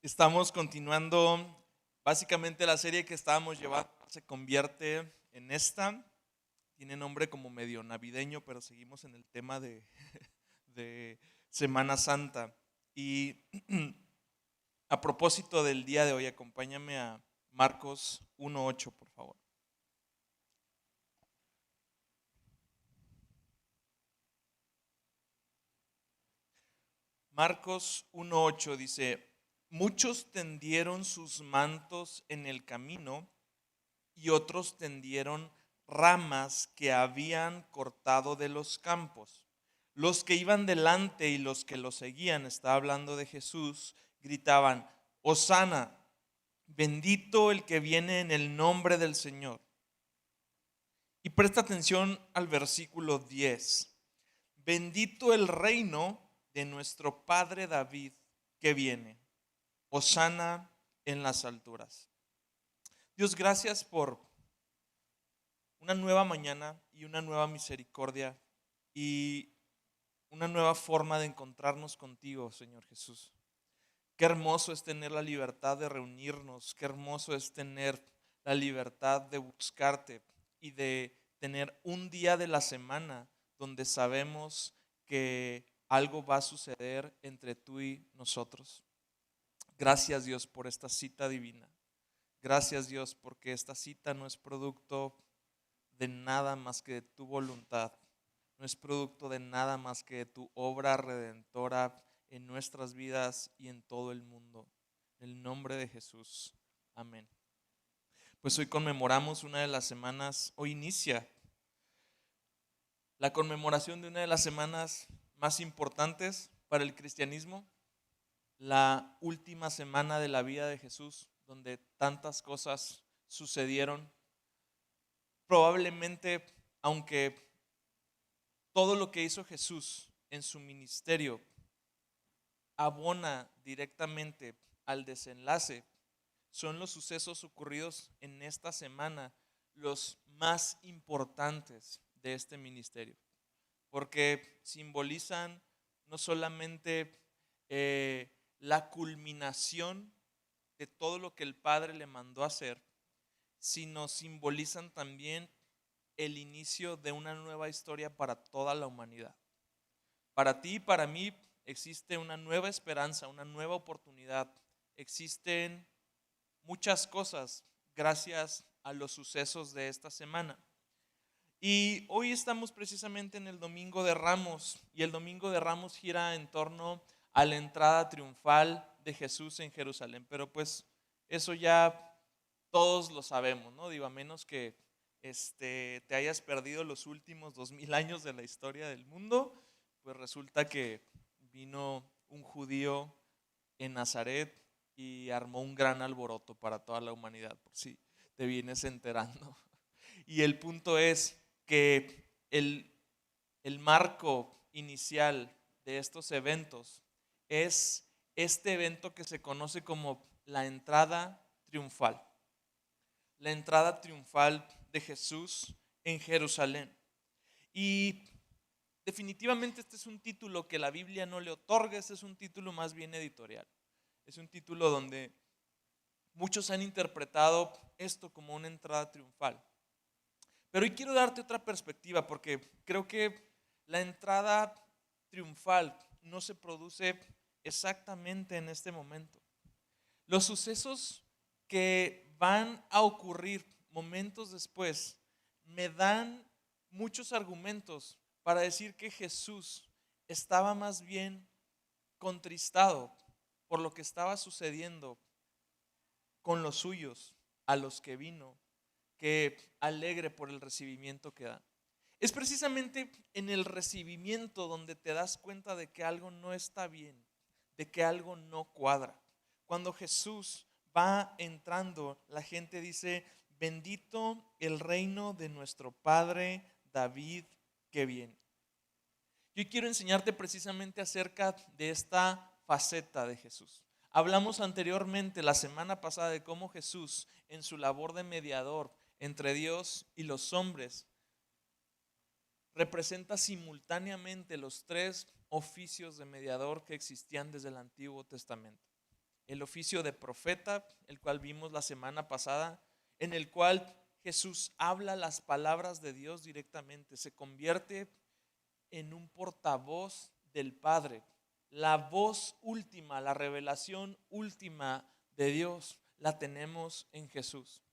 Estamos continuando, básicamente la serie que estábamos llevando se convierte en esta. Tiene nombre como medio navideño, pero seguimos en el tema de Semana Santa. Y a propósito del día de hoy, acompáñame a Marcos 1:8, por favor. Marcos 1:8 dice: muchos tendieron sus mantos en el camino y otros tendieron ramas que habían cortado de los campos. Los que iban delante y los que lo seguían, está hablando de Jesús, gritaban: Hosana, bendito el que viene en el nombre del Señor. Y presta atención al versículo 10. Bendito el reino de nuestro Padre David que viene. Hosana en las alturas. Dios, gracias por una nueva mañana y una nueva misericordia y una nueva forma de encontrarnos contigo, Señor Jesús. Qué hermoso es tener la libertad de reunirnos, qué hermoso es tener la libertad de buscarte y de tener un día de la semana donde sabemos que algo va a suceder entre tú y nosotros. Gracias, Dios, por esta cita divina. Gracias, Dios, porque esta cita no es producto de nada más que de tu voluntad. No es producto de nada más que de tu obra redentora en nuestras vidas y en todo el mundo. En el nombre de Jesús. Amén. Pues hoy conmemoramos una de las semanas, hoy inicia la conmemoración de una de las semanas más importantes para el cristianismo, la última semana de la vida de Jesús, donde tantas cosas sucedieron. Probablemente, aunque todo lo que hizo Jesús en su ministerio abona directamente al desenlace, son los sucesos ocurridos en esta semana los más importantes de este ministerio, porque simbolizan no solamente la culminación de todo lo que el Padre le mandó a hacer, sino simbolizan también el inicio de una nueva historia para toda la humanidad. Para ti y para mí existe una nueva esperanza, una nueva oportunidad. Existen muchas cosas gracias a los sucesos de esta semana. Y hoy estamos precisamente en el Domingo de Ramos, y el Domingo de Ramos gira en torno a la entrada triunfal de Jesús en Jerusalén. Pero pues eso ya todos lo sabemos, ¿no? Digo, a menos que te hayas perdido los últimos 2000 años de la historia del mundo, pues resulta que vino un judío en Nazaret y armó un gran alboroto para toda la humanidad, por si te vienes enterando. Y el punto es que el marco inicial de estos eventos es este evento que se conoce como la entrada triunfal. La entrada triunfal de Jesús en Jerusalén. Y definitivamente este es un título que la Biblia no le otorga, este es un título más bien editorial. Es un título donde muchos han interpretado esto como una entrada triunfal. Pero hoy quiero darte otra perspectiva, porque creo que la entrada triunfal no se produce exactamente en este momento. Los sucesos que van a ocurrir momentos después me dan muchos argumentos para decir que Jesús estaba más bien contristado por lo que estaba sucediendo con los suyos a los que vino, que alegre por el recibimiento que da. Es precisamente en el recibimiento donde te das cuenta de que algo no está bien, de que algo no cuadra. Cuando Jesús va entrando, la gente dice: bendito el reino de nuestro Padre David que viene. Yo quiero enseñarte precisamente acerca de esta faceta de Jesús. Hablamos anteriormente la semana pasada de cómo Jesús, en su labor de mediador entre Dios y los hombres, representa simultáneamente los tres oficios de mediador que existían desde el Antiguo Testamento. el oficio de profeta, el cual vimos la semana pasada, en el cual Jesús habla las palabras de Dios directamente, se convierte en un portavoz del Padre. La voz última, la revelación última de Dios la tenemos en Jesús.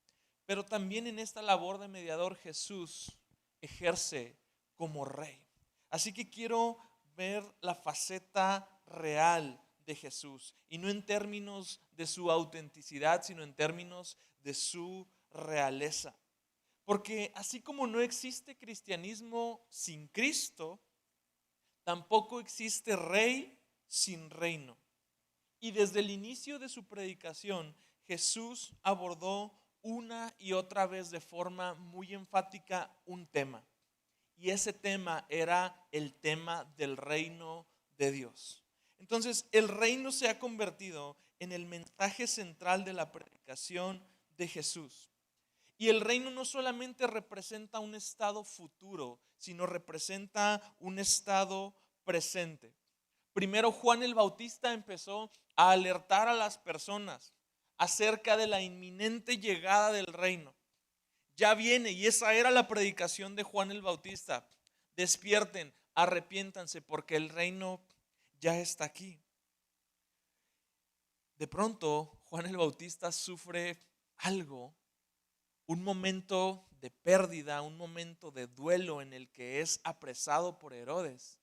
Pero también en esta labor de mediador Jesús ejerce como rey. Así que quiero ver la faceta real de Jesús y no en términos de su autenticidad, sino en términos de su realeza. Porque así como no existe cristianismo sin Cristo, tampoco existe rey sin reino. Y desde el inicio de su predicación, Jesús abordó una y otra vez de forma muy enfática un tema. Y ese tema era el tema del reino de Dios. Entonces, el reino se ha convertido en el mensaje central de la predicación de Jesús. Y el reino no solamente representa un estado futuro, sino representa un estado presente. Primero Juan el Bautista empezó a alertar a las personas acerca de la inminente llegada del reino. Ya viene, y esa era la predicación de Juan el Bautista. Despierten, arrepiéntanse porque el reino ya está aquí. De pronto Juan el Bautista sufre algo, un momento de pérdida, un momento de duelo en el que es apresado por Herodes.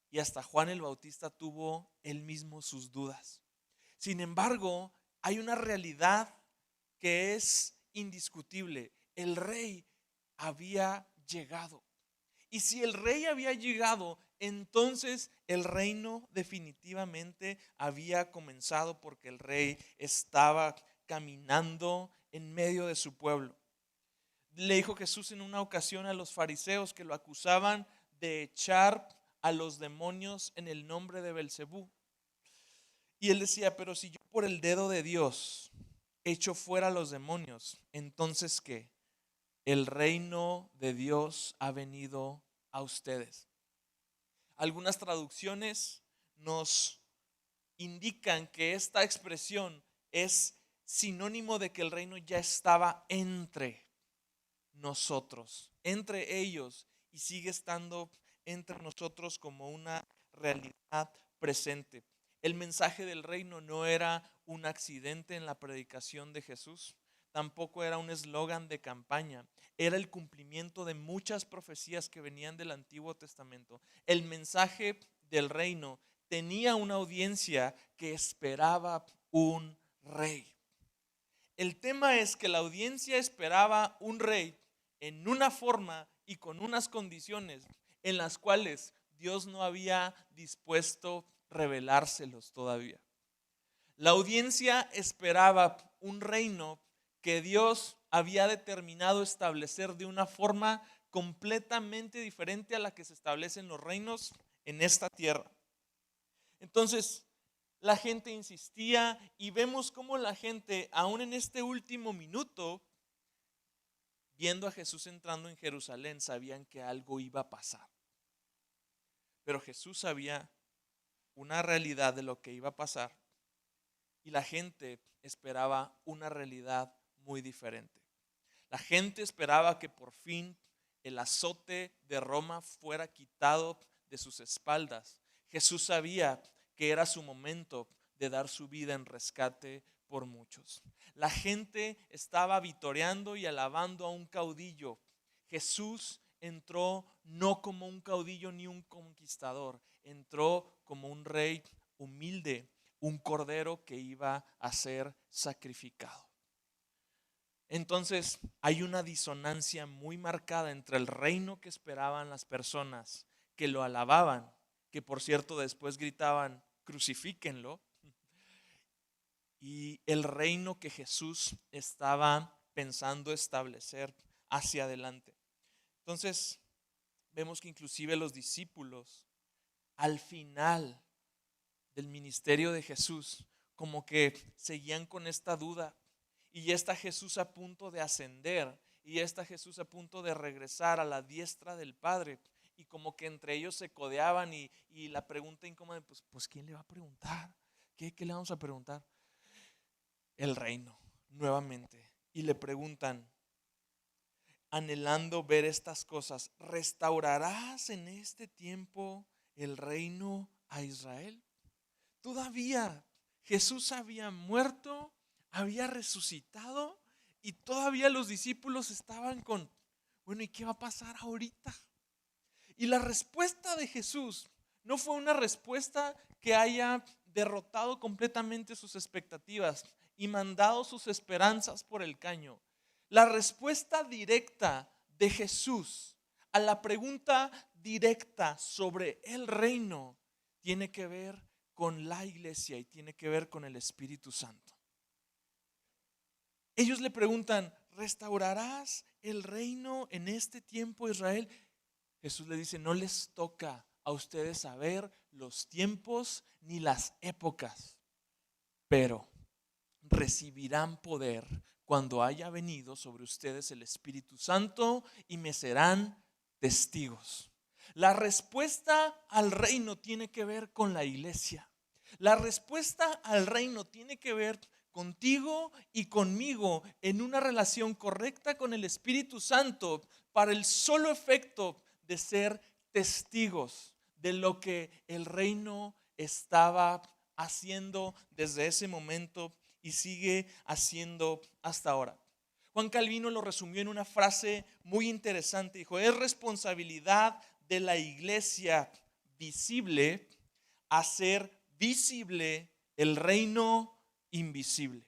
Y hasta Juan el Bautista tuvo él mismo sus dudas. Sin embargo, hay una realidad que es indiscutible. El rey había llegado. Y si el rey había llegado, entonces el reino definitivamente había comenzado, porque el rey estaba caminando en medio de su pueblo. Le dijo Jesús en una ocasión a los fariseos que lo acusaban de echar a los demonios en el nombre de Belcebú. Y él decía, pero si yo por el dedo de Dios echo fuera a los demonios, entonces ¿qué? El reino de Dios ha venido a ustedes. Algunas traducciones nos indican que esta expresión es sinónimo de que el reino ya estaba entre nosotros, entre ellos, y sigue estando entre nosotros como una realidad presente. El mensaje del reino no era un accidente en la predicación de Jesús, tampoco era un eslogan de campaña, era el cumplimiento de muchas profecías que venían del Antiguo Testamento. El mensaje del reino tenía una audiencia que esperaba un rey. El tema es que la audiencia esperaba un rey en una forma y con unas condiciones en las cuales Dios no había dispuesto revelárselos todavía. La audiencia esperaba un reino que Dios había determinado establecer de una forma completamente diferente a la que se establecen los reinos en esta tierra. Entonces, la gente insistía y vemos cómo la gente, aún en este último minuto, viendo a Jesús entrando en Jerusalén, sabían que algo iba a pasar. Pero Jesús sabía una realidad de lo que iba a pasar y la gente esperaba una realidad muy diferente. La gente esperaba que por fin el azote de Roma fuera quitado de sus espaldas. Jesús sabía que era su momento de dar su vida en rescate por muchos. La gente estaba vitoreando y alabando a un caudillo. Jesús entró no como un caudillo ni un conquistador, entró como un rey humilde, un cordero que iba a ser sacrificado. Entonces hay una disonancia muy marcada entre el reino que esperaban las personas que lo alababan, que por cierto después gritaban crucifíquenlo, y el reino que Jesús estaba pensando establecer hacia adelante. Entonces vemos que inclusive los discípulos al final del ministerio de Jesús como que seguían con esta duda, y ya está Jesús a punto de ascender, y ya está Jesús a punto de regresar a la diestra del Padre, y como que entre ellos se codeaban y la pregunta incómoda, pues ¿quién le va a preguntar? ¿Qué le vamos a preguntar? el reino nuevamente y le preguntan, anhelando ver estas cosas, ¿restaurarás en este tiempo el reino a Israel? Todavía Jesús había muerto, había resucitado y todavía los discípulos estaban con, bueno, ¿y qué va a pasar ahorita? Y la respuesta de Jesús no fue una respuesta que haya derrotado completamente sus expectativas y mandado sus esperanzas por el caño. La respuesta directa de Jesús a la pregunta directa sobre el reino tiene que ver con la iglesia y tiene que ver con el Espíritu Santo. Ellos le preguntan, ¿restaurarás el reino en este tiempo, Israel? Jesús le dice, no les toca a ustedes saber los tiempos ni las épocas, pero recibirán poder cuando haya venido sobre ustedes el Espíritu Santo y me serán testigos. La respuesta al reino tiene que ver con la iglesia. La respuesta al reino tiene que ver contigo y conmigo en una relación correcta con el Espíritu Santo para el solo efecto de ser testigos de lo que el reino estaba haciendo desde ese momento y sigue haciendo hasta ahora. Juan Calvino lo resumió en una frase muy interesante. Dijo, es responsabilidad de la iglesia visible hacer visible el reino invisible.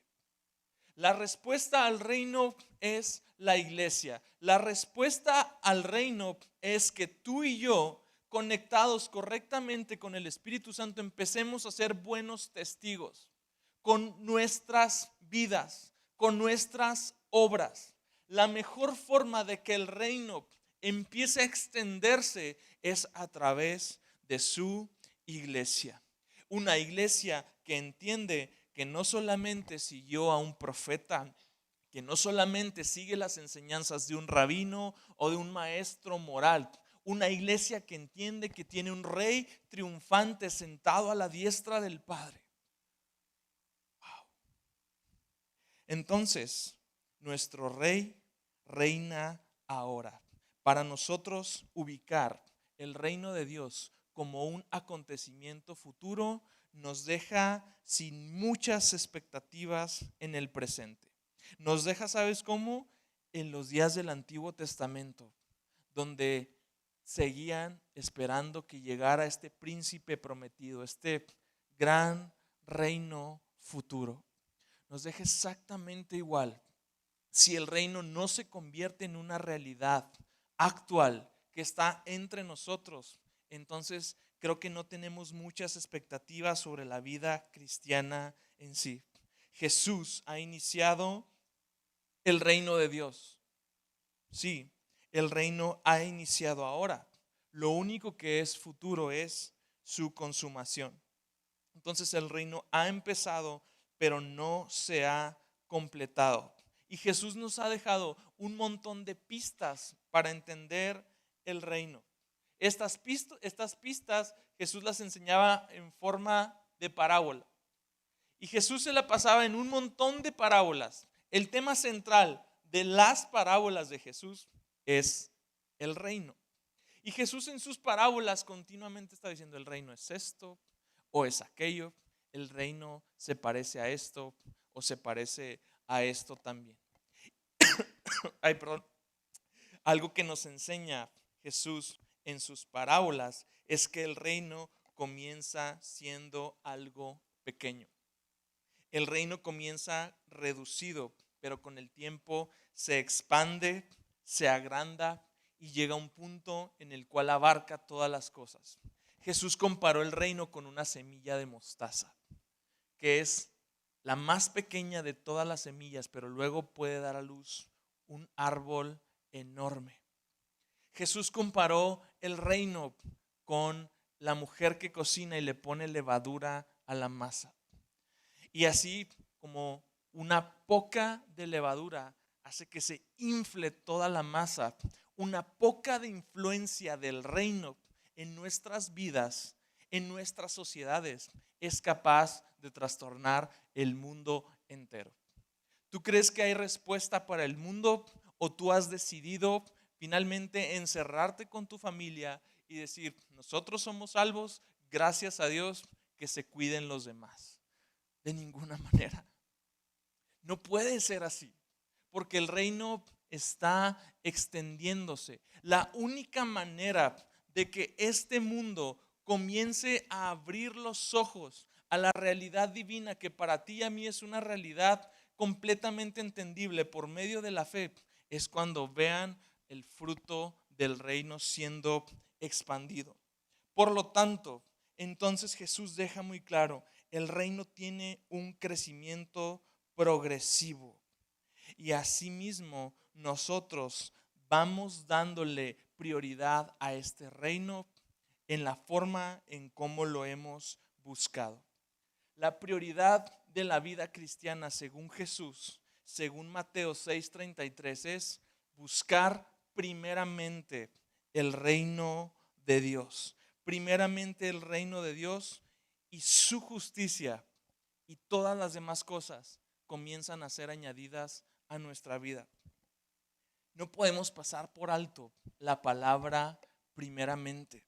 La respuesta al reino es la iglesia. La respuesta al reino es que tú y yo, conectados correctamente con el Espíritu Santo, empecemos a ser buenos testigos con nuestras vidas, con nuestras obras. La mejor forma de que el reino empiece a extenderse es a través de su iglesia. Una iglesia que entiende que no solamente siguió a un profeta, que no solamente sigue las enseñanzas de un rabino o de un maestro moral. Una iglesia que entiende que tiene un rey triunfante sentado a la diestra del Padre. Wow. Entonces, nuestro rey reina ahora. Para nosotros ubicar el reino de Dios como un acontecimiento futuro nos deja sin muchas expectativas en el presente. Nos deja, ¿sabes cómo? En los días del Antiguo Testamento, donde seguían esperando que llegara este príncipe prometido, este gran reino futuro. Nos deja exactamente igual. Si el reino no se convierte en una realidad actual que está entre nosotros, entonces creo que no tenemos muchas expectativas sobre la vida cristiana en sí. Jesús ha iniciado el reino de Dios. Sí, el reino ha iniciado ahora. Lo único que es futuro es su consumación. Entonces el reino ha empezado, pero no se ha completado. Y Jesús nos ha dejado un montón de pistas para entender el reino. Estas pistas Jesús las enseñaba en forma de parábola. Y Jesús se la pasaba en un montón de parábolas. El tema central de las parábolas de Jesús es el reino. Y Jesús en sus parábolas continuamente está diciendo, el reino es esto o es aquello, el reino se parece a esto o se parece a esto también. Ay, perdón. Algo que nos enseña Jesús en sus parábolas es que el reino comienza siendo algo pequeño. El reino comienza reducido, pero con el tiempo se expande, se agranda y llega a un punto en el cual abarca todas las cosas. Jesús comparó el reino con una semilla de mostaza, que es la más pequeña de todas las semillas, pero luego puede dar a luz un árbol enorme. Jesús comparó el reino con la mujer que cocina y le pone levadura a la masa. Y así como una poca de levadura hace que se infle toda la masa, una poca de influencia del reino en nuestras vidas, en nuestras sociedades, es capaz de trastornar el mundo entero. ¿Tú crees que hay respuesta para el mundo o tú has decidido finalmente encerrarte con tu familia y decir, nosotros somos salvos, gracias a Dios, que se cuiden los demás? De ninguna manera. No puede ser así, porque el reino está extendiéndose. La única manera de que este mundo comience a abrir los ojos a la realidad divina, que para ti y a mí es una realidad completamente entendible por medio de la fe, es cuando vean el fruto del reino siendo expandido. Por lo tanto, entonces Jesús deja muy claro, el reino tiene un crecimiento progresivo. Y asimismo nosotros vamos dándole prioridad a este reino en la forma en cómo lo hemos buscado. La prioridad de la vida cristiana según Jesús, según Mateo 6:33, es buscar primeramente el reino de Dios. Primeramente el reino de Dios y su justicia, y todas las demás cosas comienzan a ser añadidas a nuestra vida. No podemos pasar por alto la palabra primeramente,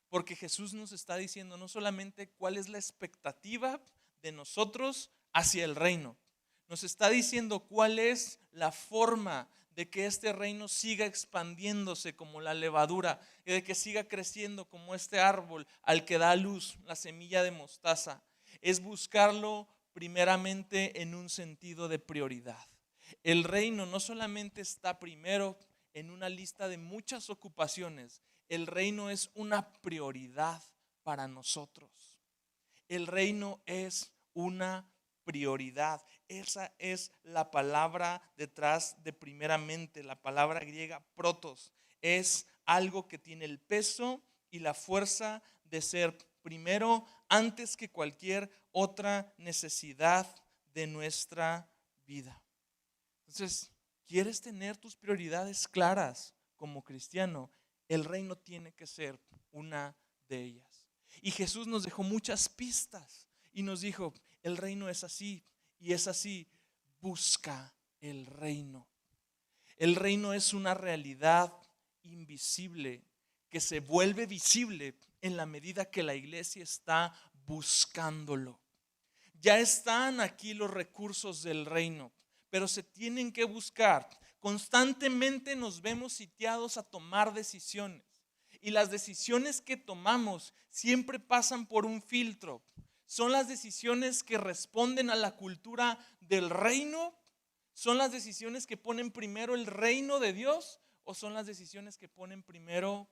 porque Jesús nos está diciendo no solamente cuál es la expectativa de nosotros hacia el reino, nos está diciendo cuál es la forma de que este reino siga expandiéndose como la levadura y de que siga creciendo como este árbol al que da luz, la semilla de mostaza. Es buscarlo primeramente en un sentido de prioridad. El reino no solamente está primero en una lista de muchas ocupaciones, el reino es una prioridad para nosotros. El reino es una prioridad. Esa es la palabra detrás de primeramente, la palabra griega protos. Es algo que tiene el peso y la fuerza de ser primero antes que cualquier otra necesidad de nuestra vida. Entonces, ¿quieres tener tus prioridades claras como cristiano? El reino tiene que ser una de ellas. Y Jesús nos dejó muchas pistas y nos dijo, el reino es así y es así. Busca el reino. El reino es una realidad invisible que se vuelve visible en la medida que la iglesia está buscándolo. Ya están aquí los recursos del reino, pero se tienen que buscar. Constantemente nos vemos sitiados a tomar decisiones y las decisiones que tomamos siempre pasan por un filtro. Son las decisiones que responden a la cultura del reino, son las decisiones que ponen primero el reino de Dios o son las decisiones que ponen primero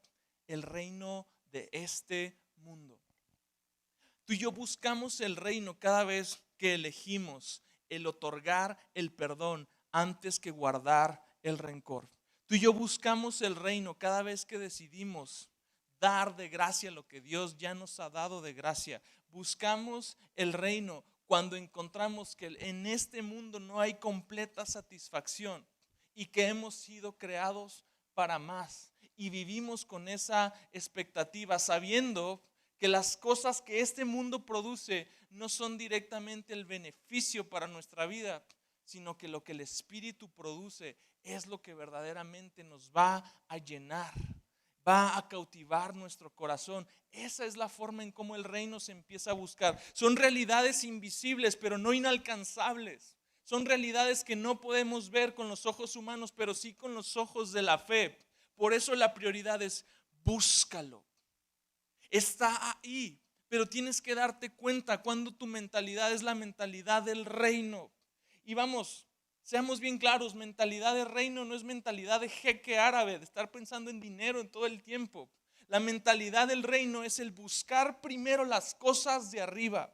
el reino de este mundo. Tú y yo buscamos el reino cada vez que elegimos el otorgar el perdón antes que guardar el rencor. Tú y yo buscamos el reino cada vez que decidimos dar de gracia lo que Dios ya nos ha dado de gracia. Buscamos el reino cuando encontramos que en este mundo no hay completa satisfacción y que hemos sido creados para más. Y vivimos con esa expectativa, sabiendo que las cosas que este mundo produce no son directamente el beneficio para nuestra vida, sino que lo que el Espíritu produce es lo que verdaderamente nos va a llenar, va a cautivar nuestro corazón. Esa es la forma en cómo el reino se empieza a buscar. Son realidades invisibles, pero no inalcanzables. Son realidades que no podemos ver con los ojos humanos, pero sí con los ojos de la fe. Por eso la prioridad es búscalo. Está ahí, pero tienes que darte cuenta cuando tu mentalidad es la mentalidad del reino. Y vamos, seamos bien claros, mentalidad de reino no es mentalidad de jeque árabe, de estar pensando en dinero en todo el tiempo. La mentalidad del reino es el buscar primero las cosas de arriba.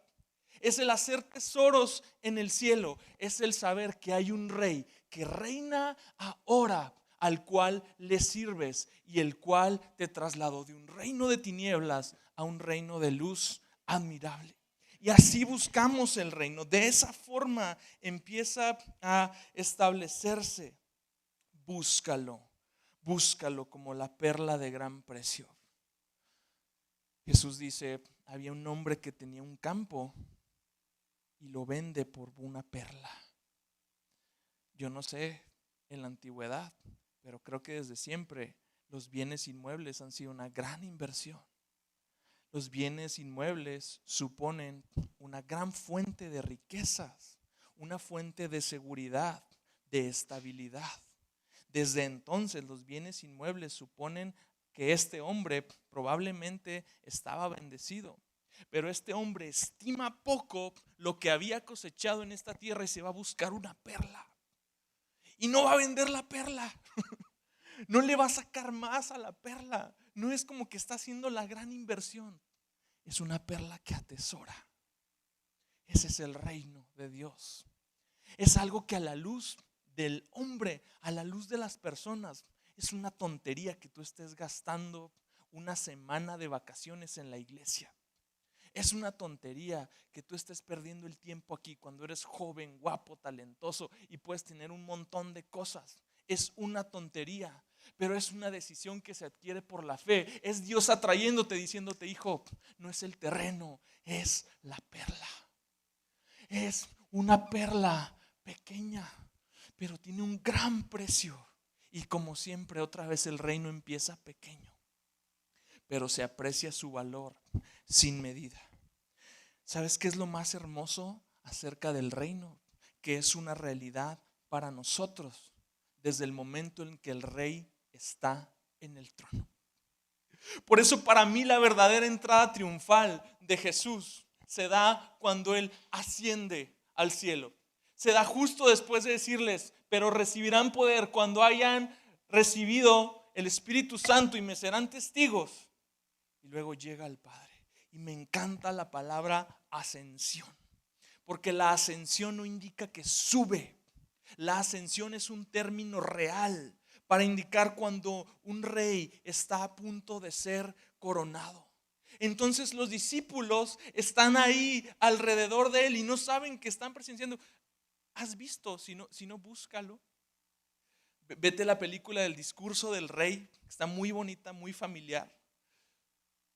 Es el hacer tesoros en el cielo. Es el saber que hay un rey que reina ahora, al cual le sirves y el cual te trasladó de un reino de tinieblas a un reino de luz admirable. Y así buscamos el reino. De esa forma empieza a establecerse. Búscalo, búscalo como la perla de gran precio. Jesús dice, había un hombre que tenía un campo y lo vende por una perla. Yo no sé en la antigüedad, pero creo que desde siempre los bienes inmuebles han sido una gran inversión. Los bienes inmuebles suponen una gran fuente de riquezas, una fuente de seguridad, de estabilidad. Desde entonces los bienes inmuebles suponen que este hombre probablemente estaba bendecido, pero este hombre estima poco lo que había cosechado en esta tierra y se va a buscar una perla. Y no va a vender la perla, no le va a sacar más a la perla. No es como que está haciendo la gran inversión, es una perla que atesora. Ese es el reino de Dios. Es algo que a la luz del hombre, a la luz de las personas, es una tontería que tú estés gastando una semana de vacaciones en la iglesia. Es una tontería que tú estés perdiendo el tiempo aquí cuando eres joven, guapo, talentoso y puedes tener un montón de cosas. Es una tontería, pero es una decisión que se adquiere por la fe. Es Dios atrayéndote, diciéndote: hijo, no es el terreno, es la perla. Es una perla pequeña, pero tiene un gran precio. Y como siempre, otra vez el reino empieza pequeño, pero se aprecia su valor sin medida. ¿Sabes qué es lo más hermoso acerca del reino? Que es una realidad para nosotros desde el momento en que el rey está en el trono. Por eso para mí la verdadera entrada triunfal de Jesús se da cuando Él asciende al cielo. Se da justo después de decirles: pero recibirán poder cuando hayan recibido el Espíritu Santo y me serán testigos. Y luego llega al Padre. Y me encanta la palabra ascensión, porque la ascensión no indica que sube. La ascensión es un término real para indicar cuando un rey está a punto de ser coronado. Entonces los discípulos están ahí alrededor de él y no saben que están presenciando. ¿Has visto? Si no, búscalo. Vete a la película del discurso del rey, está muy bonita, muy familiar.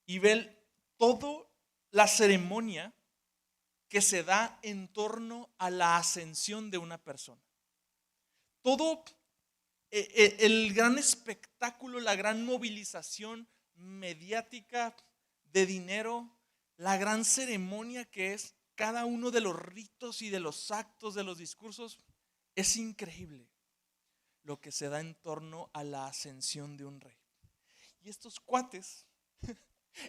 Y ve toda la ceremonia que se da en torno a la ascensión de una persona. Todo el gran espectáculo, la gran movilización mediática de dinero, la gran ceremonia que es cada uno de los ritos y de los actos de los discursos, es increíble lo que se da en torno a la ascensión de un rey. Y estos cuates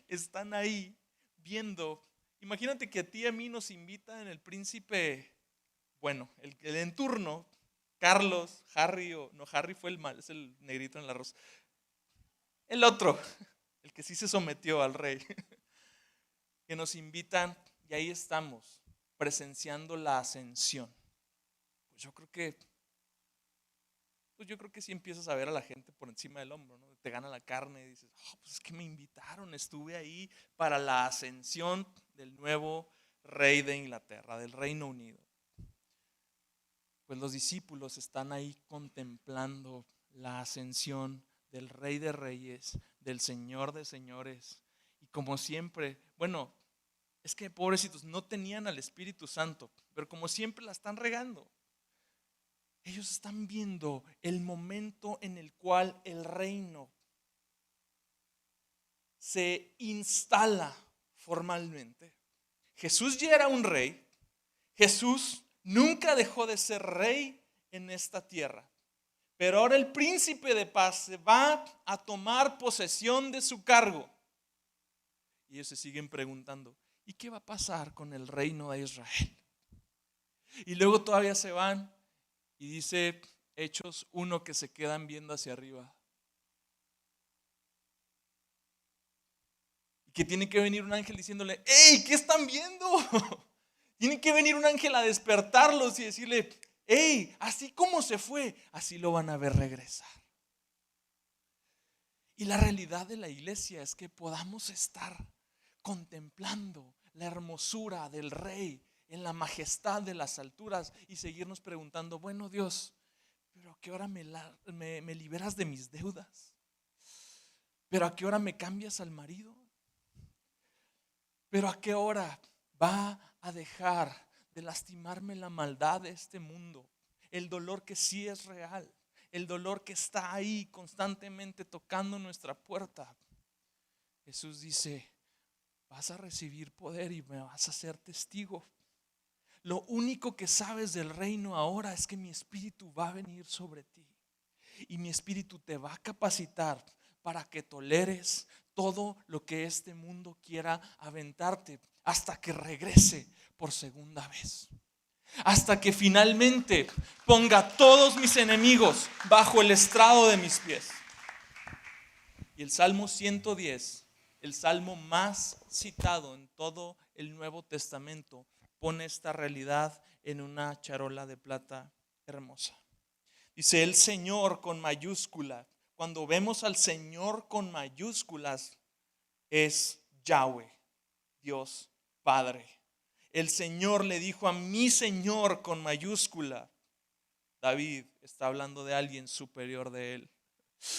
están ahí viendo. Imagínate que a ti y a mí nos invitan el príncipe, bueno, el en turno, Carlos, Harry, o no, Harry fue el mal, es el negrito en el arroz. El otro, el que sí se sometió al rey, que nos invitan y ahí estamos, presenciando la ascensión. Pues yo creo que sí empiezas a ver a la gente por encima del hombro, ¿no? Te gana la carne y dices: pues es que me invitaron, estuve ahí para la ascensión del nuevo rey de Inglaterra, del Reino Unido. Pues los discípulos están ahí contemplando la ascensión del Rey de Reyes, del Señor de Señores. Y como siempre, bueno, es que pobrecitos, no tenían al Espíritu Santo, pero como siempre la están regando. Ellos están viendo el momento en el cual el reino se instala formalmente. Jesús ya era un rey. Jesús nunca dejó de ser rey en esta tierra. Pero ahora el príncipe de paz se va a tomar posesión de su cargo. Y ellos se siguen preguntando: ¿y qué va a pasar con el reino de Israel? Y luego todavía se van y dice Hechos 1 que se quedan viendo hacia arriba. Y que tiene que venir un ángel diciéndole: ¡hey! ¿Qué están viendo? Tiene que venir un ángel a despertarlos y decirle: ¡hey! Así como se fue, así lo van a ver regresar. Y la realidad de la iglesia es que podamos estar contemplando la hermosura del Rey en la majestad de las alturas y seguirnos preguntando: bueno, Dios, ¿pero a qué hora me liberas de mis deudas? ¿Pero a qué hora me cambias al marido? ¿Pero a qué hora va a dejar de lastimarme la maldad de este mundo, el dolor que sí es real, el dolor que está ahí constantemente tocando nuestra puerta. Jesús dice: vas a recibir poder y me vas a ser testigo. Lo único que sabes del reino ahora es que mi espíritu va a venir sobre ti y mi espíritu te va a capacitar para que toleres todo lo que este mundo quiera aventarte hasta que regrese por segunda vez, hasta que finalmente ponga todos mis enemigos bajo el estrado de mis pies. Y el Salmo 110, el salmo más citado en todo el Nuevo Testamento, pone esta realidad en una charola de plata hermosa. Dice el Señor con mayúscula. Cuando vemos al Señor con mayúsculas, es Yahweh, Dios Padre. El Señor le dijo a mi Señor con mayúscula. David está hablando de alguien superior de él.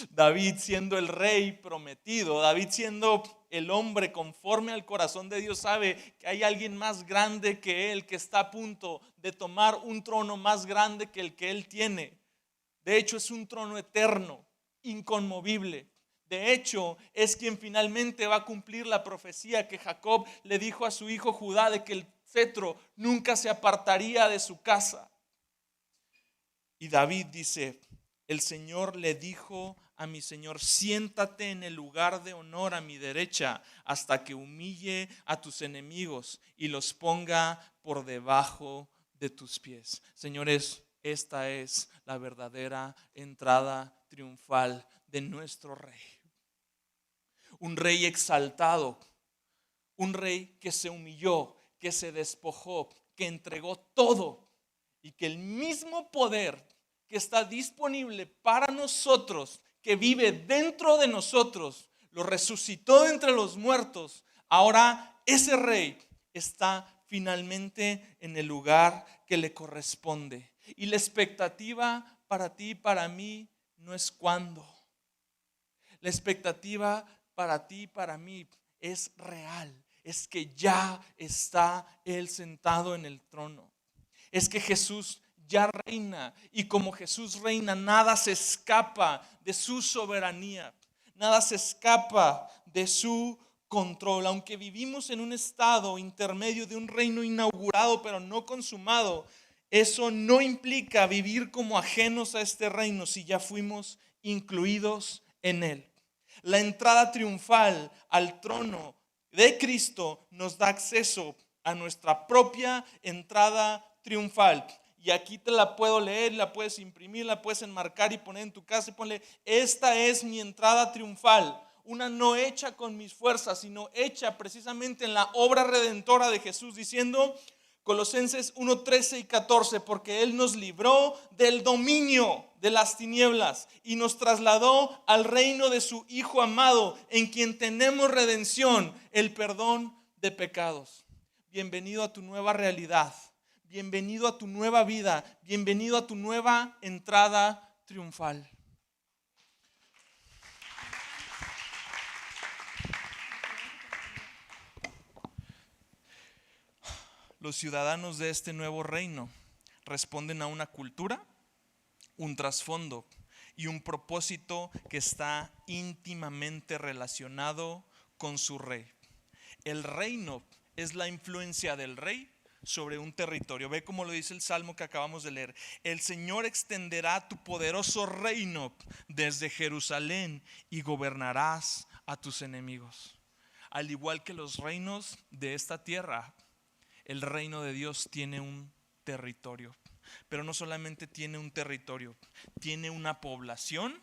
David siendo el rey prometido, David siendo el hombre conforme al corazón de Dios, sabe que hay alguien más grande que él, que está a punto de tomar un trono más grande que el que él tiene. De hecho, es un trono eterno, inconmovible. De hecho, es quien finalmente va a cumplir la profecía que Jacob le dijo a su hijo Judá de que el cetro nunca se apartaría de su casa. Y David dice: el Señor le dijo a mi Señor: siéntate en el lugar de honor a mi derecha hasta que humille a tus enemigos y los ponga por debajo de tus pies. Señores, esta es la verdadera entrada triunfal de nuestro rey. Un rey exaltado, un rey que se humilló, que se despojó, que entregó todo, y que el mismo poder que está disponible para nosotros, que vive dentro de nosotros, lo resucitó de entre los muertos. Ahora ese rey está finalmente en el lugar que le corresponde. Y la expectativa para ti y para mí no es cuándo. La expectativa para ti y para mí es real. Es que ya está Él sentado en el trono. Es que Jesús ya reina, y como Jesús reina, nada se escapa de su soberanía, nada se escapa de su control. Aunque vivimos en un estado intermedio de un reino inaugurado pero no consumado, eso no implica vivir como ajenos a este reino si ya fuimos incluidos en él. La entrada triunfal al trono de Cristo nos da acceso a nuestra propia entrada triunfal. Y aquí te la puedo leer, la puedes imprimir, la puedes enmarcar y poner en tu casa y ponle: esta es mi entrada triunfal. Una no hecha con mis fuerzas, sino hecha precisamente en la obra redentora de Jesús, diciendo Colosenses 1, 13 y 14, porque Él nos libró del dominio de las tinieblas y nos trasladó al reino de su Hijo amado, en quien tenemos redención, el perdón de pecados. Bienvenido a tu nueva realidad. Bienvenido a tu nueva vida, bienvenido a tu nueva entrada triunfal. Los ciudadanos de este nuevo reino responden a una cultura, un trasfondo y un propósito que está íntimamente relacionado con su rey. El reino es la influencia del rey sobre un territorio. Ve cómo lo dice el salmo que acabamos de leer: el Señor extenderá tu poderoso reino desde Jerusalén y gobernarás a tus enemigos. Al igual que los reinos de esta tierra, el reino de Dios tiene un territorio. Pero no solamente tiene un territorio, tiene una población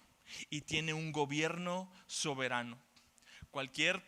y tiene un gobierno soberano. Cualquier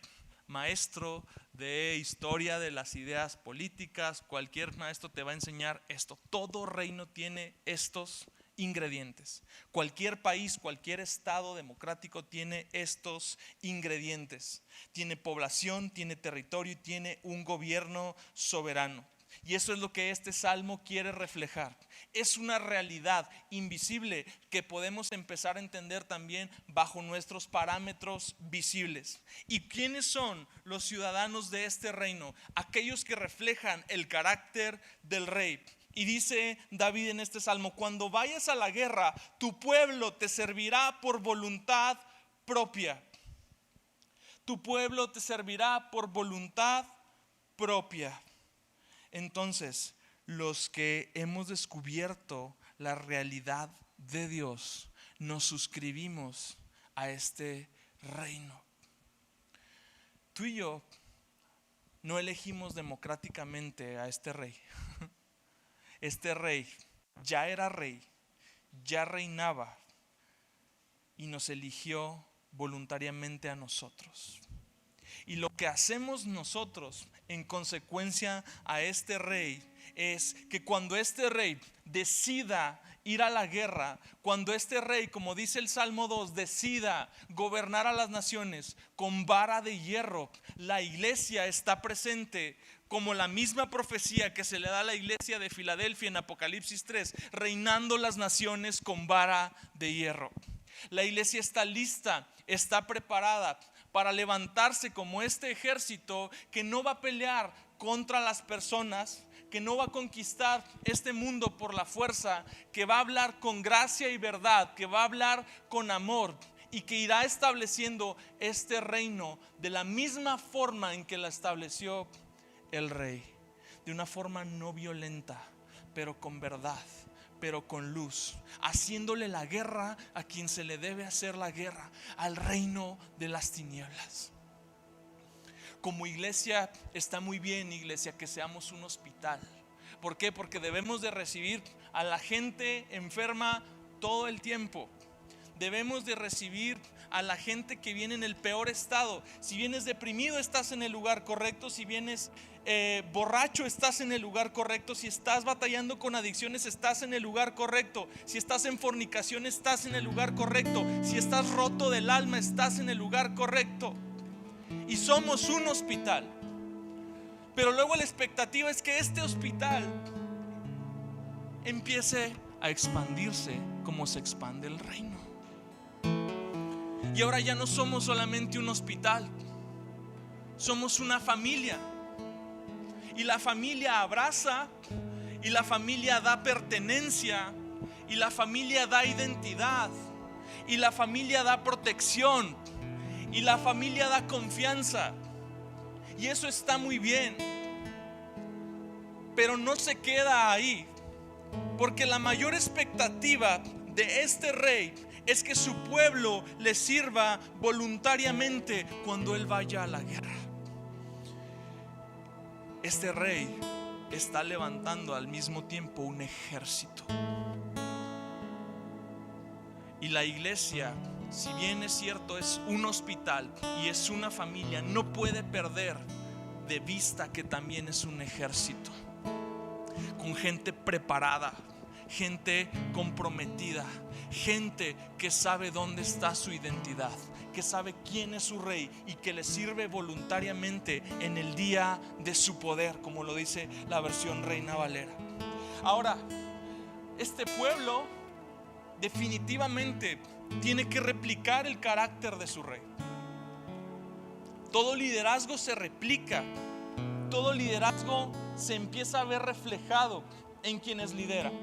maestro de historia de las ideas políticas, cualquier maestro te va a enseñar esto. Todo reino tiene estos ingredientes. Cualquier país, cualquier estado democrático tiene estos ingredientes. Tiene población, tiene territorio y tiene un gobierno soberano. Y eso es lo que este salmo quiere reflejar. Es una realidad invisible que podemos empezar a entender también bajo nuestros parámetros visibles. ¿Y quiénes son los ciudadanos de este reino? Aquellos que reflejan el carácter del rey. Y dice David en este salmo: cuando vayas a la guerra, tu pueblo te servirá por voluntad propia. Tu pueblo te servirá por voluntad propia. Entonces, los que hemos descubierto la realidad de Dios, nos suscribimos a este reino. Tú y yo no elegimos democráticamente a este rey. Este rey ya era rey, ya reinaba y nos eligió voluntariamente a nosotros. Y lo que hacemos nosotros en consecuencia a este rey es que cuando este rey decida ir a la guerra, cuando este rey, como dice el Salmo 2, decida gobernar a las naciones con vara de hierro, la iglesia está presente como la misma profecía que se le da a la iglesia de Filadelfia en Apocalipsis 3, reinando las naciones con vara de hierro. La iglesia está lista, está preparada para levantarse como este ejército que no va a pelear contra las personas, que no va a conquistar este mundo por la fuerza, que va a hablar con gracia y verdad, que va a hablar con amor y que irá estableciendo este reino de la misma forma en que la estableció el rey, de una forma no violenta, pero con verdad, pero con luz, haciéndole la guerra a quien se le debe hacer la guerra, al reino de las tinieblas. Como iglesia está muy bien, iglesia, que seamos un hospital. ¿Por qué? Porque debemos de recibir a la gente enferma todo el tiempo. Debemos de recibir a la gente que viene en el peor estado. Si vienes deprimido, estás en el lugar correcto. Si vienes borracho, estás en el lugar correcto. Si estás batallando con adicciones, estás en el lugar correcto. Si estás en fornicación, estás en el lugar correcto. Si estás roto del alma, estás en el lugar correcto. Y somos un hospital. Pero luego la expectativa es que este hospital empiece a expandirse como se expande el reino. Y ahora ya no somos solamente un hospital, somos una familia. Y la familia abraza, y la familia da pertenencia, y la familia da identidad, y la familia da protección, y la familia da confianza. Y eso está muy bien, pero no se queda ahí, porque la mayor expectativa de este rey es que su pueblo le sirva voluntariamente cuando él vaya a la guerra. Este rey está levantando al mismo tiempo un ejército. Y la iglesia, si bien es cierto, es un hospital y es una familia, no puede perder de vista que también es un ejército, con gente preparada, gente comprometida, gente que sabe dónde está su identidad, que sabe quién es su rey y que le sirve voluntariamente en el día de su poder, como lo dice la versión Reina Valera. Ahora, este pueblo definitivamente tiene que replicar el carácter de su rey. Todo liderazgo se replica, todo liderazgo se empieza a ver reflejado en quienes lideran.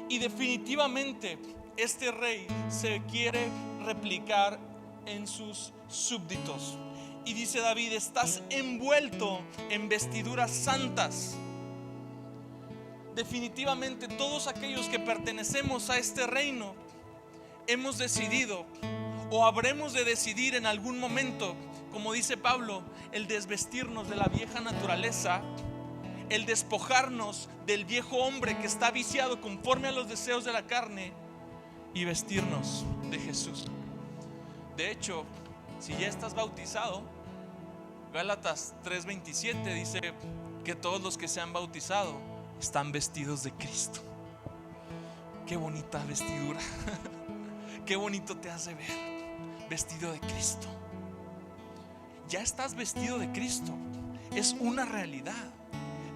Y definitivamente este rey se quiere replicar en sus súbditos. Y dice David: estás envuelto en vestiduras santas. Definitivamente todos aquellos que pertenecemos a este reino hemos decidido, o habremos de decidir en algún momento, como dice Pablo, el desvestirnos de la vieja naturaleza, el despojarnos del viejo hombre que está viciado conforme a los deseos de la carne y vestirnos de Jesús. De hecho, si ya estás bautizado, Gálatas 3:27 dice que todos los que se han bautizado están vestidos de Cristo. Qué bonita vestidura. Qué bonito te hace ver vestido de Cristo. Ya estás vestido de Cristo. Es una realidad.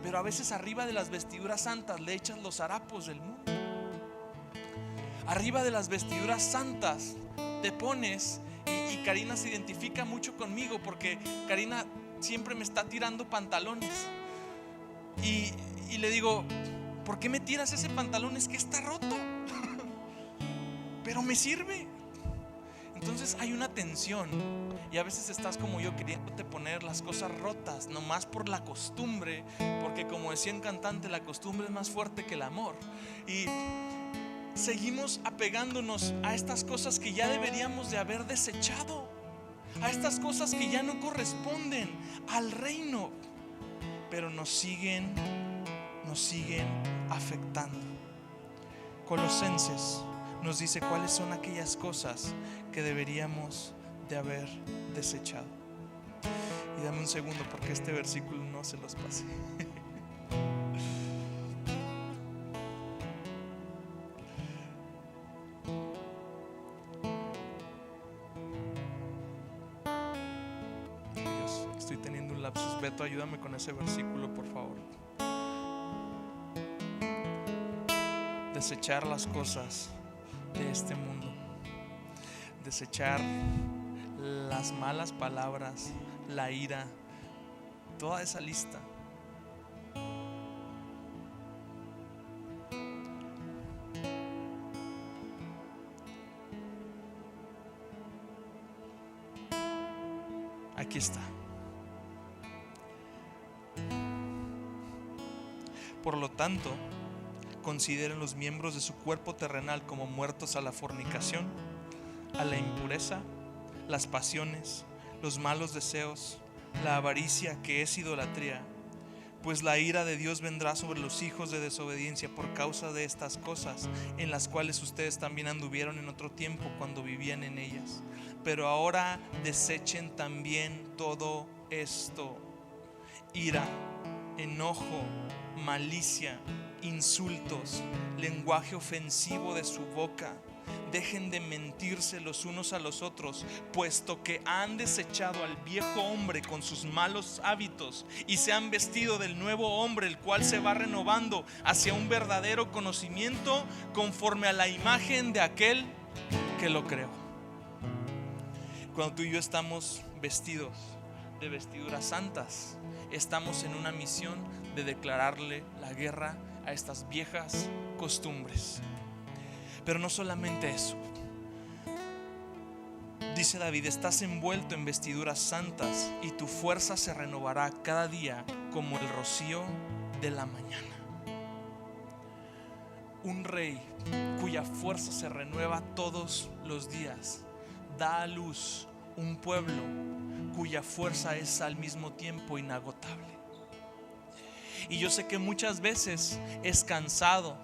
pero a veces arriba de las vestiduras santas le echas los harapos del mundo. Arriba de las vestiduras santas te pones, y Karina se identifica mucho conmigo porque Karina siempre me está tirando pantalones y le digo, ¿por qué me tiras ese pantalón? Es que está roto pero me sirve. Entonces hay una tensión y a veces estás como yo, queriéndote poner las cosas rotas nomás por la costumbre, porque como decía un cantante, la costumbre es más fuerte que el amor, y seguimos apegándonos a estas cosas que ya deberíamos de haber desechado, a estas cosas que ya no corresponden al reino, pero nos siguen afectando. Colosenses nos dice cuáles son aquellas cosas que deberíamos de haber desechado. Y dame un segundo porque este versículo no se los pase. Dios, estoy teniendo un lapsus. Beto, ayúdame con ese versículo, por favor. Desechar las cosas de este mundo, desechar las malas palabras, la ira, toda esa lista. Aquí está. Por lo tanto, consideren los miembros de su cuerpo terrenal como muertos a la fornicación, a la impureza, las pasiones, los malos deseos, la avaricia, que es idolatría. Pues la ira de Dios vendrá sobre los hijos de desobediencia por causa de estas cosas, en las cuales ustedes también anduvieron en otro tiempo cuando vivían en ellas. Pero ahora desechen también todo esto: ira, enojo, malicia, insultos, lenguaje ofensivo de su boca. Dejen de mentirse los unos a los otros, puesto que han desechado al viejo hombre con sus malos hábitos y se han vestido del nuevo hombre, el cual se va renovando hacia un verdadero conocimiento conforme a la imagen de aquel que lo creó. Cuando tú y yo estamos vestidos de vestiduras santas, estamos en una misión de declararle la guerra a estas viejas costumbres. Pero no solamente eso. Dice David: estás envuelto en vestiduras santas y tu fuerza se renovará cada día como el rocío de la mañana. Un rey cuya fuerza se renueva todos los días da a luz un pueblo cuya fuerza es al mismo tiempo inagotable. Y yo sé que muchas veces es cansado,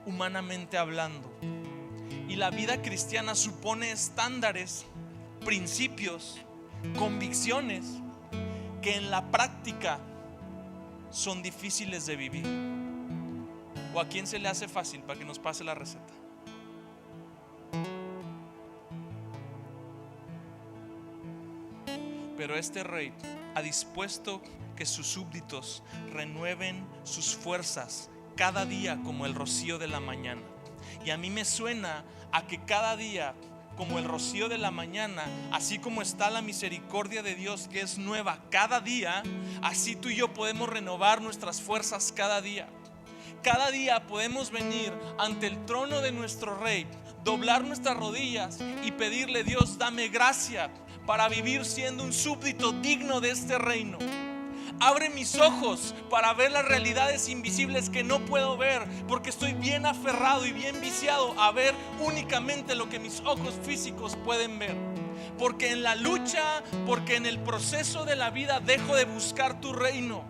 humanamente hablando, y la vida cristiana supone estándares, principios, convicciones que en la práctica son difíciles de vivir. ¿O a quién se le hace fácil para que nos pase la receta? Pero este rey ha dispuesto que sus súbditos renueven sus fuerzas cada día como el rocío de la mañana. Y a mí me suena a que cada día como el rocío de la mañana, así como está la misericordia de Dios que es nueva cada día, así tú y yo podemos renovar nuestras fuerzas cada día. Cada día podemos venir ante el trono de nuestro Rey, doblar nuestras rodillas y pedirle: Dios, dame gracia para vivir siendo un súbdito digno de este reino. Abre mis ojos para ver las realidades invisibles que no puedo ver, porque estoy bien aferrado y bien viciado a ver únicamente lo que mis ojos físicos pueden ver. Porque en la lucha, porque en el proceso de la vida dejo de buscar tu reino.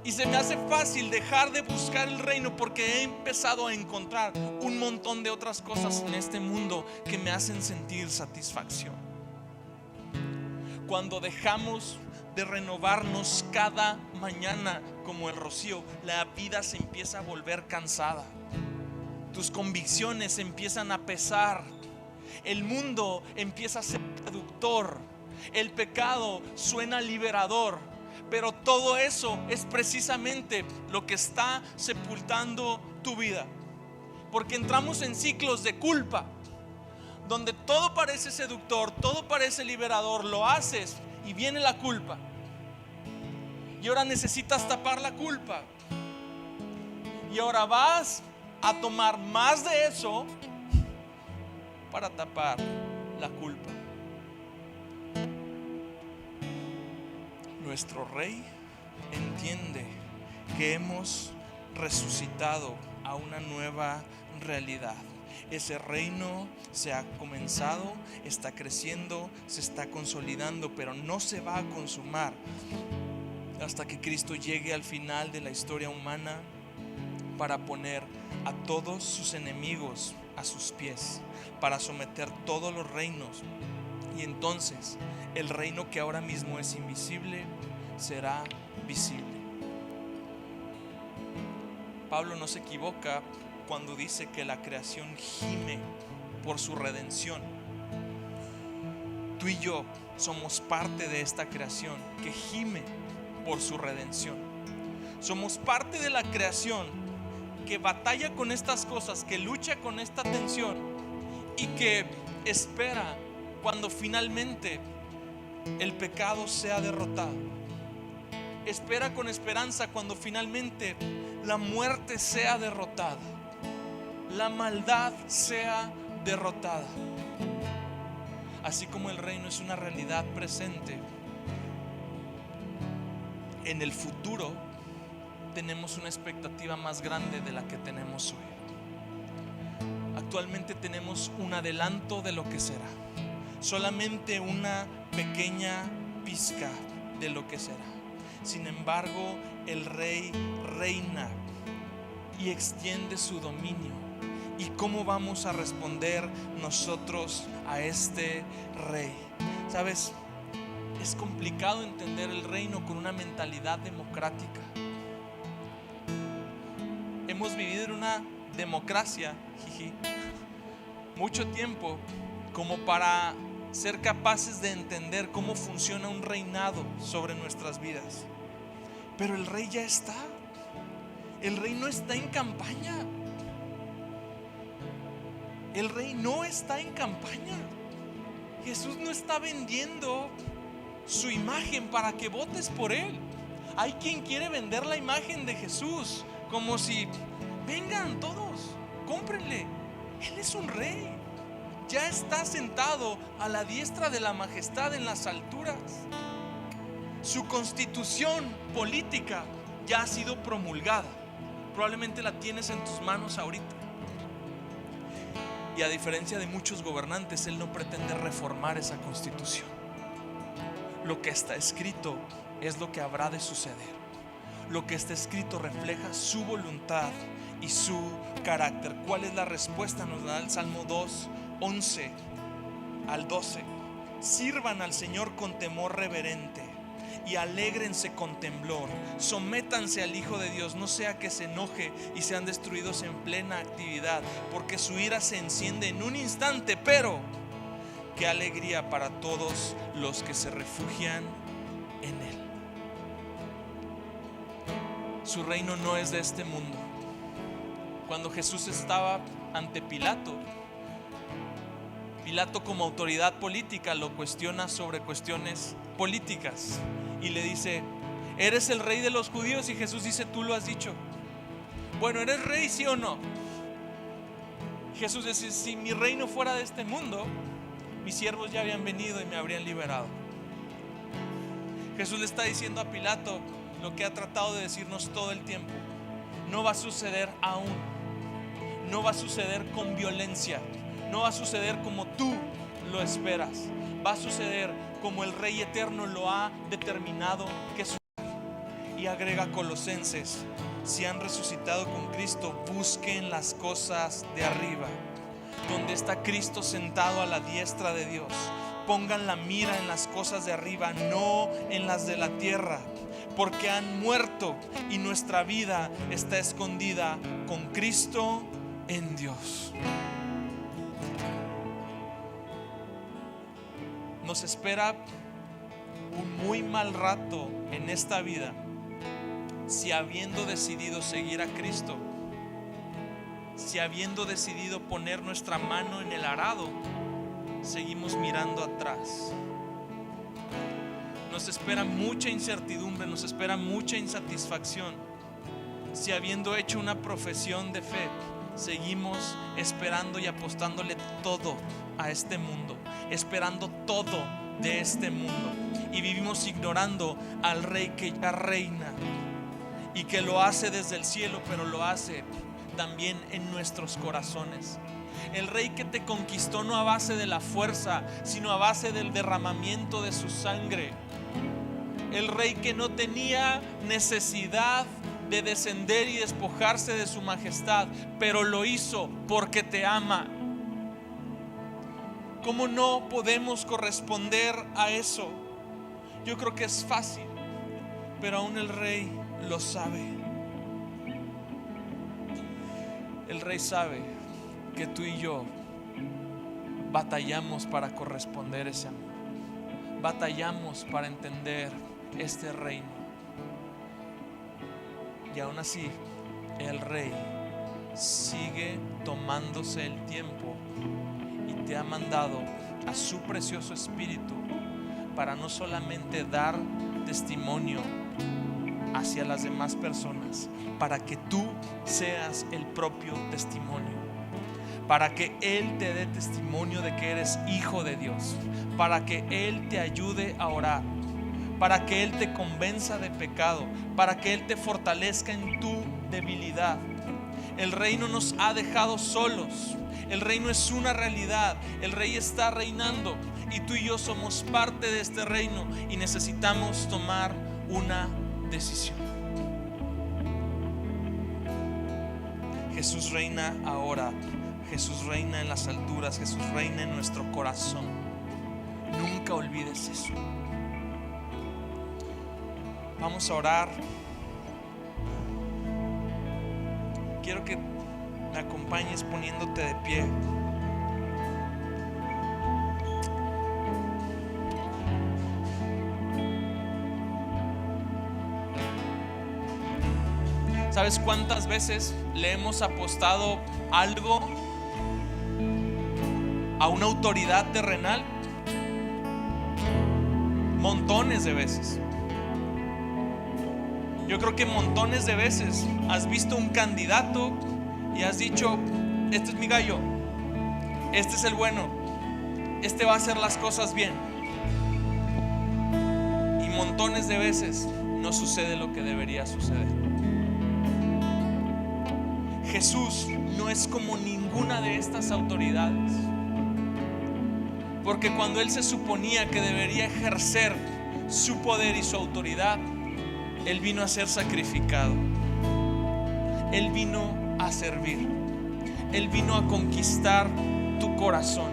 Y se me hace fácil dejar de buscar el reino porque he empezado a encontrar un montón de otras cosas en este mundo que me hacen sentir satisfacción. Cuando dejamos de renovarnos cada mañana como el rocío, la vida se empieza a volver cansada. Tus convicciones empiezan a pesar. El mundo empieza a ser seductor. El pecado suena liberador. Pero todo eso es precisamente lo que está sepultando tu vida. Porque entramos en ciclos de culpa, donde todo parece seductor, todo parece liberador, lo haces y viene la culpa. Y ahora necesitas tapar la culpa. Y ahora vas a tomar más de eso para tapar la culpa. Nuestro Rey entiende que hemos resucitado a una nueva realidad. Ese reino se ha comenzado, está creciendo, se está consolidando, pero no se va a consumar hasta que Cristo llegue al final de la historia humana para poner a todos sus enemigos a sus pies, para someter todos los reinos. Y entonces el reino que ahora mismo es invisible será visible. Pablo no se equivoca cuando dice que la creación gime por su redención. Tú y yo somos parte de esta creación que gime por su redención. Somos parte de la creación que batalla con estas cosas, que lucha con esta tensión y que espera cuando finalmente el pecado sea derrotado. Espera con esperanza cuando finalmente la muerte sea derrotada, la maldad sea derrotada. Así como el reino es una realidad presente, en el futuro tenemos una expectativa más grande de la que tenemos hoy. Actualmente tenemos un adelanto de lo que será, solamente una pequeña pizca de lo que será. Sin embargo, el Rey reina y extiende su dominio. ¿Y cómo vamos a responder nosotros a este Rey? ¿Sabes? Es complicado entender el reino con una mentalidad democrática. Hemos vivido en una democracia, mucho tiempo como para ser capaces de entender cómo funciona un reinado sobre nuestras vidas. Pero el Rey ya está. El Rey no está en campaña. El Rey no está en campaña. Jesús no está vendiendo su imagen para que votes por Él. Hay quien quiere vender la imagen de Jesús como si, vengan todos, cómprenle. Él es un Rey. Ya está sentado a la diestra de la majestad en las alturas. Su constitución política ya ha sido promulgada. Probablemente la tienes en tus manos ahorita. Y a diferencia de muchos gobernantes, Él no pretende reformar esa constitución. Lo que está escrito es lo que habrá de suceder. Lo que está escrito refleja su voluntad y su carácter. ¿Cuál es la respuesta? Nos da el Salmo 2, 11 al 12. Sirvan al Señor con temor reverente y alégrense con temblor. Sométanse al Hijo de Dios, no sea que se enoje y sean destruidos en plena actividad, porque su ira se enciende en un instante. Pero qué alegría para todos los que se refugian en Él. Su reino no es de este mundo. Cuando Jesús estaba ante Pilato, Pilato como autoridad política lo cuestiona sobre cuestiones políticas y le dice: ¿eres el rey de los judíos? Y Jesús dice: tú lo has dicho. Bueno, ¿eres rey, sí o no? Jesús dice: si mi reino fuera de este mundo, mis siervos ya habían venido y me habrían liberado. Jesús le está diciendo a Pilato lo que ha tratado de decirnos todo el tiempo: no va a suceder aún, no va a suceder con violencia, no va a suceder como tú lo esperas, va a suceder como el Rey eterno lo ha determinado que suceda. Y agrega Colosenses: si han resucitado con Cristo, busquen las cosas de arriba, donde está Cristo sentado a la diestra de Dios. Pongan la mira en las cosas de arriba, no en las de la tierra, porque han muerto y nuestra vida está escondida con Cristo en Dios. Nos espera un muy mal rato en esta vida si habiendo decidido seguir a Cristo, si habiendo decidido poner nuestra mano en el arado, seguimos mirando atrás. Nos espera mucha incertidumbre, nos espera mucha insatisfacción si habiendo hecho una profesión de fe, seguimos esperando y apostándole todo a este mundo, esperando todo de este mundo, y vivimos ignorando al Rey que ya reina y que lo hace desde el cielo, pero lo hace también en nuestros corazones. El Rey que te conquistó no a base de la fuerza, sino a base del derramamiento de su sangre. El Rey que no tenía necesidad de descender y despojarse de su majestad, pero lo hizo porque te ama. ¿Cómo no podemos corresponder a eso? Yo creo que es fácil, pero aún el Rey lo sabe. El Rey sabe que tú y yo batallamos para corresponder ese amor. Batallamos para entender este reino. Y aún así, el Rey sigue tomándose el tiempo y te ha mandado a su precioso Espíritu para no solamente dar testimonio hacia las demás personas, para que tú seas el propio testimonio, para que Él te dé testimonio de que eres hijo de Dios, para que Él te ayude a orar, para que Él te convenza de pecado, para que Él te fortalezca en tu debilidad. El Rey no nos ha dejado solos. El reino es una realidad. El Rey está reinando y tú y yo somos parte de este reino y necesitamos tomar una decisión. Jesús reina ahora. Jesús reina en las alturas. Jesús reina en nuestro corazón. Nunca olvides eso. Vamos a orar. Quiero que me acompañes poniéndote de pie. ¿Sabes cuántas veces le hemos apostado algo a una autoridad terrenal? Montones de veces. Yo creo que montones de veces has visto un candidato y has dicho: este es mi gallo, este es el bueno, este va a hacer las cosas bien. Y montones de veces no sucede lo que debería suceder. Jesús no es como ninguna de estas autoridades, porque cuando Él se suponía que debería ejercer su poder y su autoridad, Él vino a ser sacrificado. Él vino a servir. Él vino a conquistar tu corazón.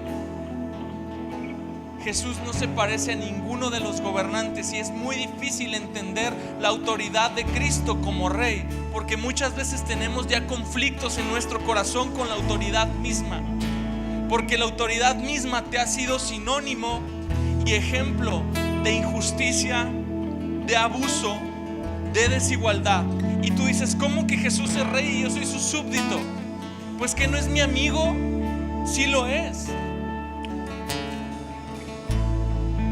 Jesús no se parece a ninguno de los gobernantes y es muy difícil entender la autoridad de Cristo como Rey, porque muchas veces tenemos ya conflictos en nuestro corazón con la autoridad misma, porque la autoridad misma te ha sido sinónimo y ejemplo de injusticia, de abuso, de desigualdad. Y tú dices: ¿cómo que Jesús es Rey y yo soy su súbdito? Pues que no es mi amigo. Sí lo es,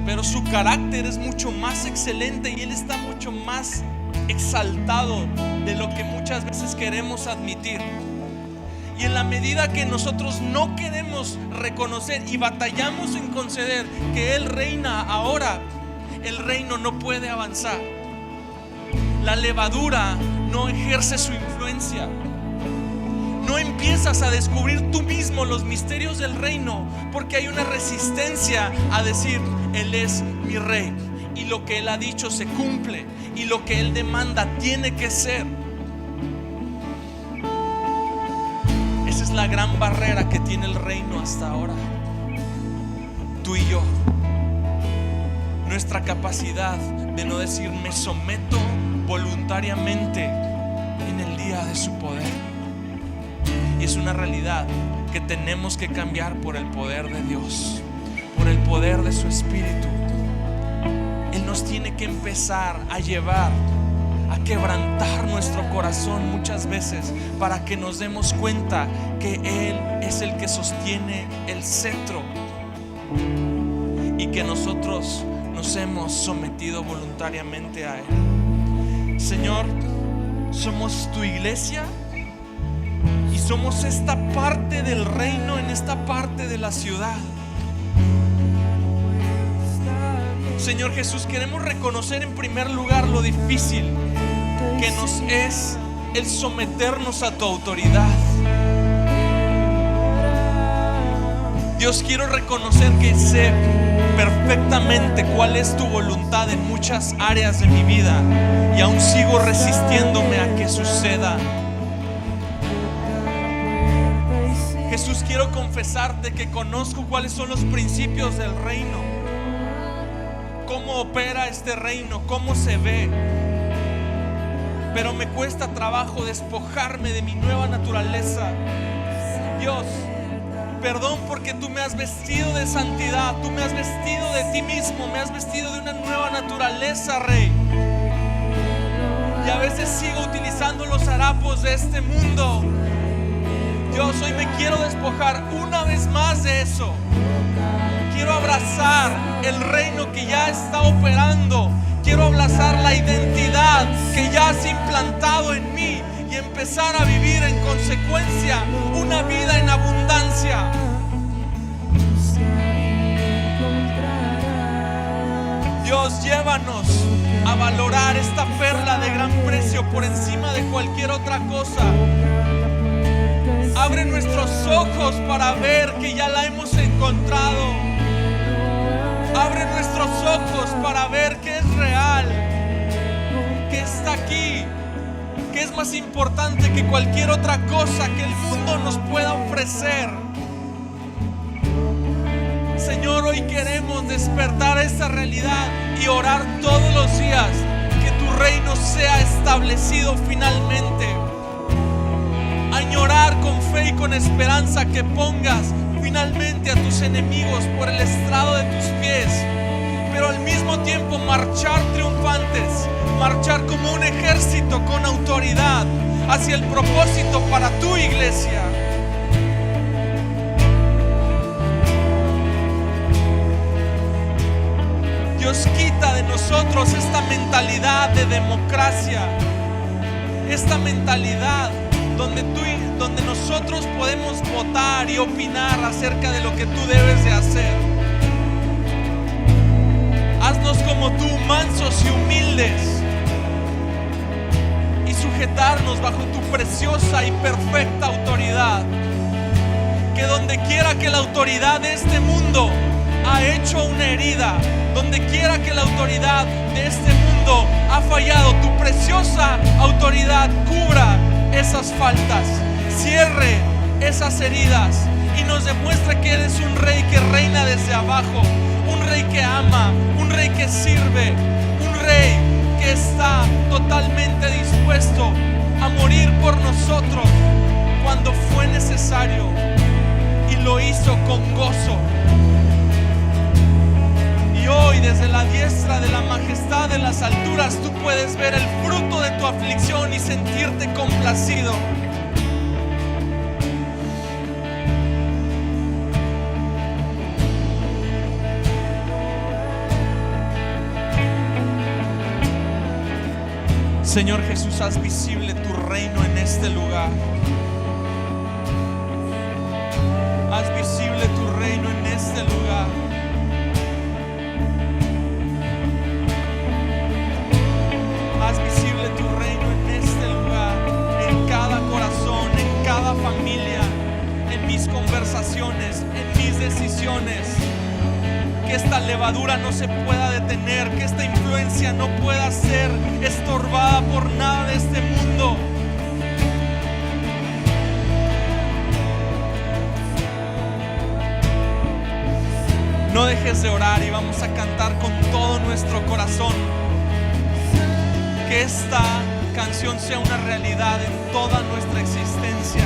pero su carácter es mucho más excelente y Él está mucho más exaltado de lo que muchas veces queremos admitir. Y en la medida que nosotros no queremos reconocer y batallamos en conceder que Él reina ahora, el reino no puede avanzar. La levadura no ejerce su influencia. No empiezas a descubrir tú mismo los misterios del reino, porque hay una resistencia a decir: Él es mi Rey y lo que Él ha dicho se cumple y lo que Él demanda tiene que ser. Esa es la gran barrera que tiene el reino hasta ahora. Tú y yo, nuestra capacidad de no decir: me someto voluntariamente en el día de su poder. Y es una realidad que tenemos que cambiar por el poder de Dios, por el poder de su Espíritu. Él nos tiene que empezar a llevar a quebrantar nuestro corazón muchas veces para que nos demos cuenta que Él es el que sostiene el cetro y que nosotros nos hemos sometido voluntariamente a Él. Señor, somos tu iglesia y somos esta parte del reino en esta parte de la ciudad. Señor Jesús, queremos reconocer en primer lugar lo difícil que nos es el someternos a tu autoridad. Dios, quiero reconocer que sé perfectamente cuál es tu voluntad en muchas áreas de mi vida y aún sigo resistiéndome a que suceda. Jesús, quiero confesarte que conozco cuáles son los principios del reino, cómo opera este reino, cómo se ve, pero me cuesta trabajo despojarme de mi nueva naturaleza. Dios, perdón porque tú me has vestido de santidad, tú me has vestido de ti mismo, me has vestido de una nueva naturaleza, Rey. Y a veces sigo utilizando los harapos de este mundo. Dios, hoy me quiero despojar una vez más de eso. Quiero abrazar el reino que ya está operando. Quiero abrazar la identidad que ya has implantado en mí y empezar a vivir en consecuencia una vida en abundancia. Dios, llévanos a valorar esta perla de gran precio por encima de cualquier otra cosa. Abre nuestros ojos para ver que ya la hemos encontrado. Abre nuestros ojos para ver que es real, que está aquí, que es más importante que cualquier otra cosa que el mundo nos pueda ofrecer. Señor, hoy queremos despertar esa realidad y orar todos los días que tu reino sea establecido finalmente. Añorar con fe y con esperanza que pongas finalmente a tus enemigos por el estrado de tus pies, pero al mismo tiempo marchar triunfantes, marchar como un ejército con autoridad hacia el propósito para tu iglesia. Dios, quita de nosotros esta mentalidad de democracia, esta mentalidad donde nosotros podemos votar y opinar acerca de lo que tú debes de hacer. Haznos como tú, mansos y humildes, y sujetarnos bajo tu preciosa y perfecta autoridad. Que donde quiera que la autoridad de este mundo ha hecho una herida, donde quiera que la autoridad de este mundo ha fallado, tu preciosa autoridad cubra esas faltas, cierre esas heridas y nos demuestra que eres un rey que reina desde abajo, un rey que ama, un rey que sirve, un rey que está totalmente dispuesto a morir por nosotros cuando fue necesario y lo hizo con gozo. Y hoy, desde la diestra de la majestad de las alturas, tú puedes ver el fruto de tu aflicción y sentirte complacido. Señor Jesús, haz visible tu reino en este lugar. Haz visible tu reino en este lugar. Haz visible tu reino en este lugar, en cada corazón, en cada familia, en mis conversaciones, en mis decisiones. Que esta levadura no se pueda detener, que esta influencia no pueda ser estorbada por nada de este mundo. No dejes de orar y vamos a cantar con todo nuestro corazón. Que esta canción sea una realidad en toda nuestra existencia.